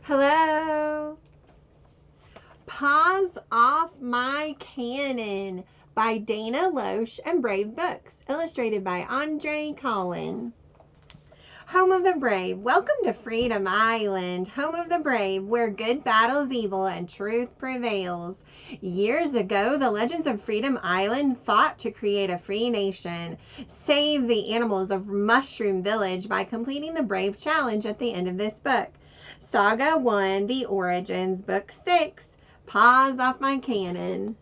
Hello. Paws Off My Cannon by Dana Loesch and Brave Books, illustrated by Andre Collin. Home of the brave, welcome to Freedom Island, home of the brave, where good battles evil and truth prevails. Years ago, the legends of Freedom Island fought to create a free nation. Save the animals of Mushroom Village by completing the Brave Challenge at the end of this book. Saga 1, The Origins, Book 6, Paws Off My Cannon.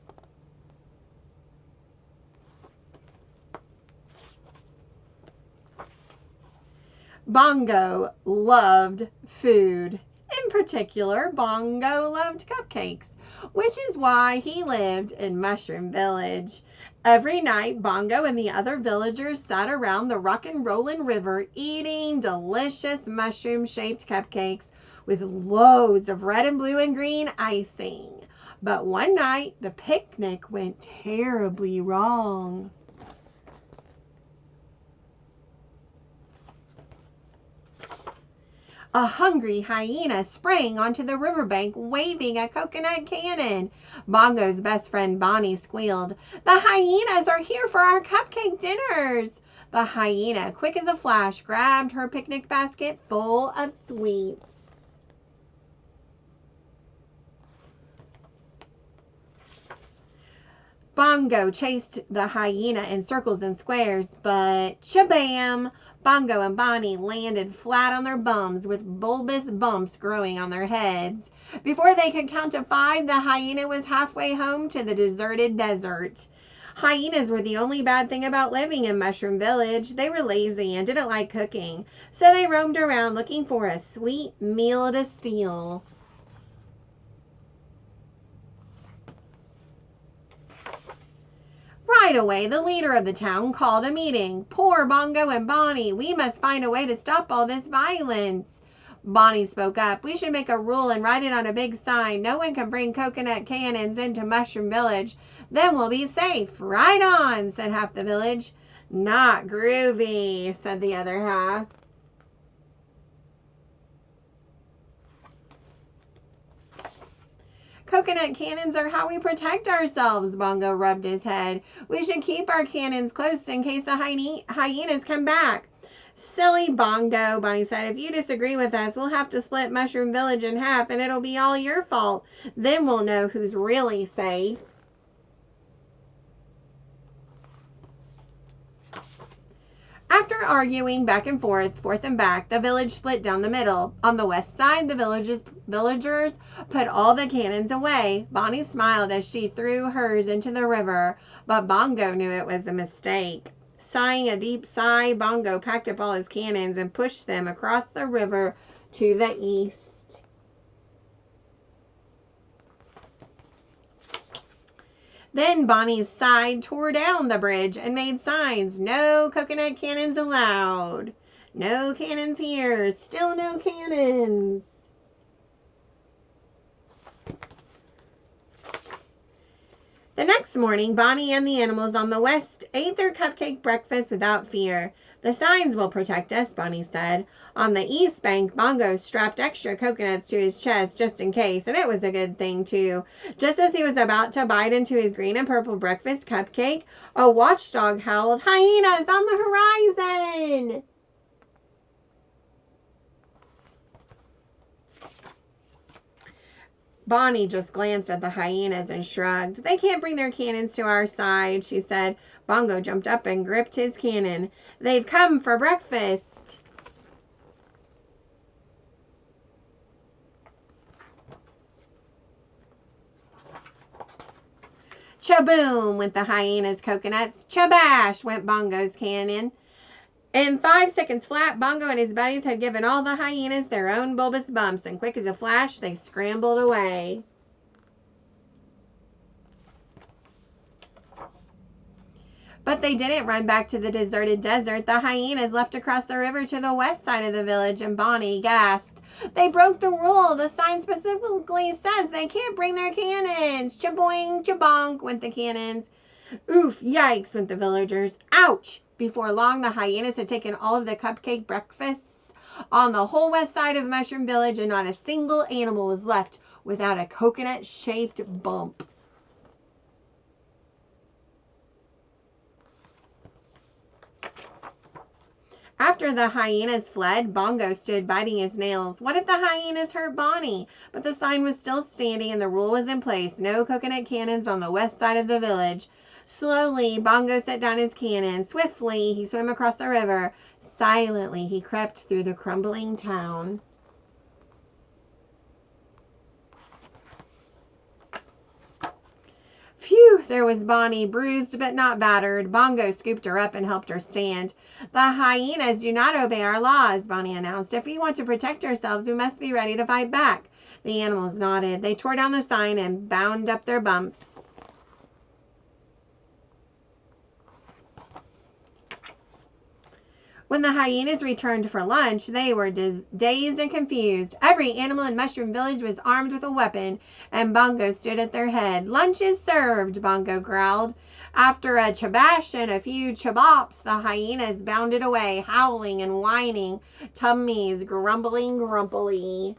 Bongo loved food. In particular, Bongo loved cupcakes, which is why he lived in Mushroom Village. Every night, Bongo and the other villagers sat around the rock and rollin' river eating delicious mushroom-shaped cupcakes with loads of red and blue and green icing. But one night, the picnic went terribly wrong. A hungry hyena sprang onto the riverbank waving a coconut cannon. Bongo's best friend Bonnie squealed, "The hyenas are here for our cupcake dinners." The hyena, quick as a flash, grabbed her picnic basket full of sweets. Bongo chased the hyena in circles and squares, but shabam! Bongo and Bonnie landed flat on their bums with bulbous bumps growing on their heads. Before they could count to 5, the hyena was halfway home to the deserted desert. Hyenas were the only bad thing about living in Mushroom Village. They were lazy and didn't like cooking, so they roamed around looking for a sweet meal to steal. Right away, the leader of the town called a meeting. "Poor Bongo and Bonnie, we must find a way to stop all this violence." Bonnie spoke up. "We should make a rule and write it on a big sign. No one can bring coconut cannons into Mushroom Village. Then we'll be safe." "Right on," said half the village. "Not groovy," said the other half. "Coconut cannons are how we protect ourselves," Bongo rubbed his head. "We should keep our cannons close in case the hyenas come back." "Silly Bongo," Bonnie said. "If you disagree with us, we'll have to split Mushroom Village in half, and it'll be all your fault. Then we'll know who's really safe." After arguing back and forth and back, the village split down the middle. On the west side, the villagers put all the cannons away. Bonnie smiled as she threw hers into the river, but Bongo knew it was a mistake. Sighing a deep sigh, Bongo packed up all his cannons and pushed them across the river to the east. Then Bonnie's side tore down the bridge and made signs. "No coconut cannons allowed." "No cannons here." "Still no cannons." The next morning, Bonnie and the animals on the west ate their cupcake breakfast without fear. "The signs will protect us," Bonnie said. On the east bank, Bongo strapped extra coconuts to his chest just in case, and it was a good thing, too. Just as he was about to bite into his green and purple breakfast cupcake, a watchdog howled, "Hyenas on the horizon!" Bonnie just glanced at the hyenas and shrugged. "They can't bring their cannons to our side," she said. Bongo jumped up and gripped his cannon. "They've come for breakfast." Chaboom went the hyena's coconuts. Chabash went Bongo's cannon. In 5 seconds flat, Bongo and his buddies had given all the hyenas their own bulbous bumps, and quick as a flash, they scrambled away. But they didn't run back to the deserted desert. The hyenas left across the river to the west side of the village, and Bonnie gasped, "They broke the rule. The sign specifically says they can't bring their cannons." Chaboing, chabonk went the cannons. "Oof, yikes," went the villagers. "Ouch!" Before long, the hyenas had taken all of the cupcake breakfasts on the whole west side of Mushroom Village, and not a single animal was left without a coconut-shaped bump. After the hyenas fled, Bongo stood biting his nails. What if the hyenas hurt Bonnie? But the sign was still standing and the rule was in place. No coconut cannons on the west side of the village. Slowly, Bongo set down his cannon. Swiftly, he swam across the river. Silently, he crept through the crumbling town. Phew, there was Bonnie, bruised but not battered. Bongo scooped her up and helped her stand. The hyenas do not obey our laws, Bonnie announced. If we want to protect ourselves, we must be ready to fight back. The animals nodded. They tore down the sign and bound up their bumps. When the hyenas returned for lunch, they were dazed and confused. Every animal in Mushroom Village was armed with a weapon, and Bongo stood at their head. Lunch is served, Bongo growled. After a chabash and a few chabops, the hyenas bounded away, howling and whining, tummies grumbling grumpily.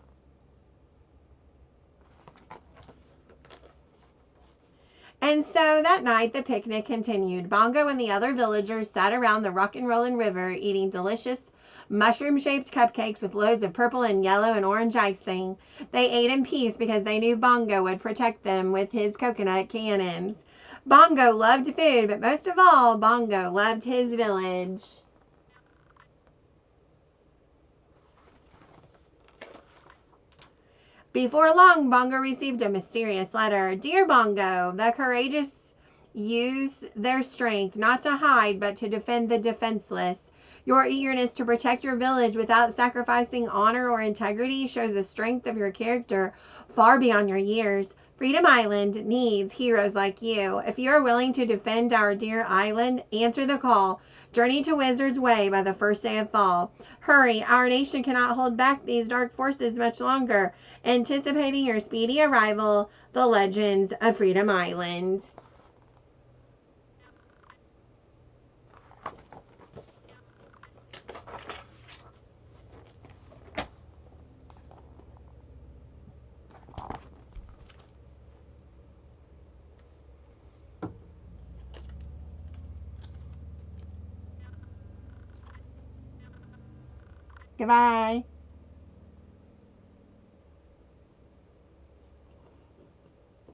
And so that night the picnic continued. Bongo and the other villagers sat around the rock and rollin' river eating delicious mushroom-shaped cupcakes with loads of purple and yellow and orange icing. They ate in peace because they knew Bongo would protect them with his coconut cannons. Bongo loved food, but most of all, Bongo loved his village. Before long, Bongo received a mysterious letter. Dear Bongo, the courageous use their strength not to hide but to defend the defenseless. Your eagerness to protect your village without sacrificing honor or integrity shows the strength of your character far beyond your years. Freedom Island needs heroes like you. If you are willing to defend our dear island, answer the call. Journey to Wizard's Way by the first day of fall. Hurry, our nation cannot hold back these dark forces much longer. Anticipating your speedy arrival, the Legends of Freedom Island. Goodbye.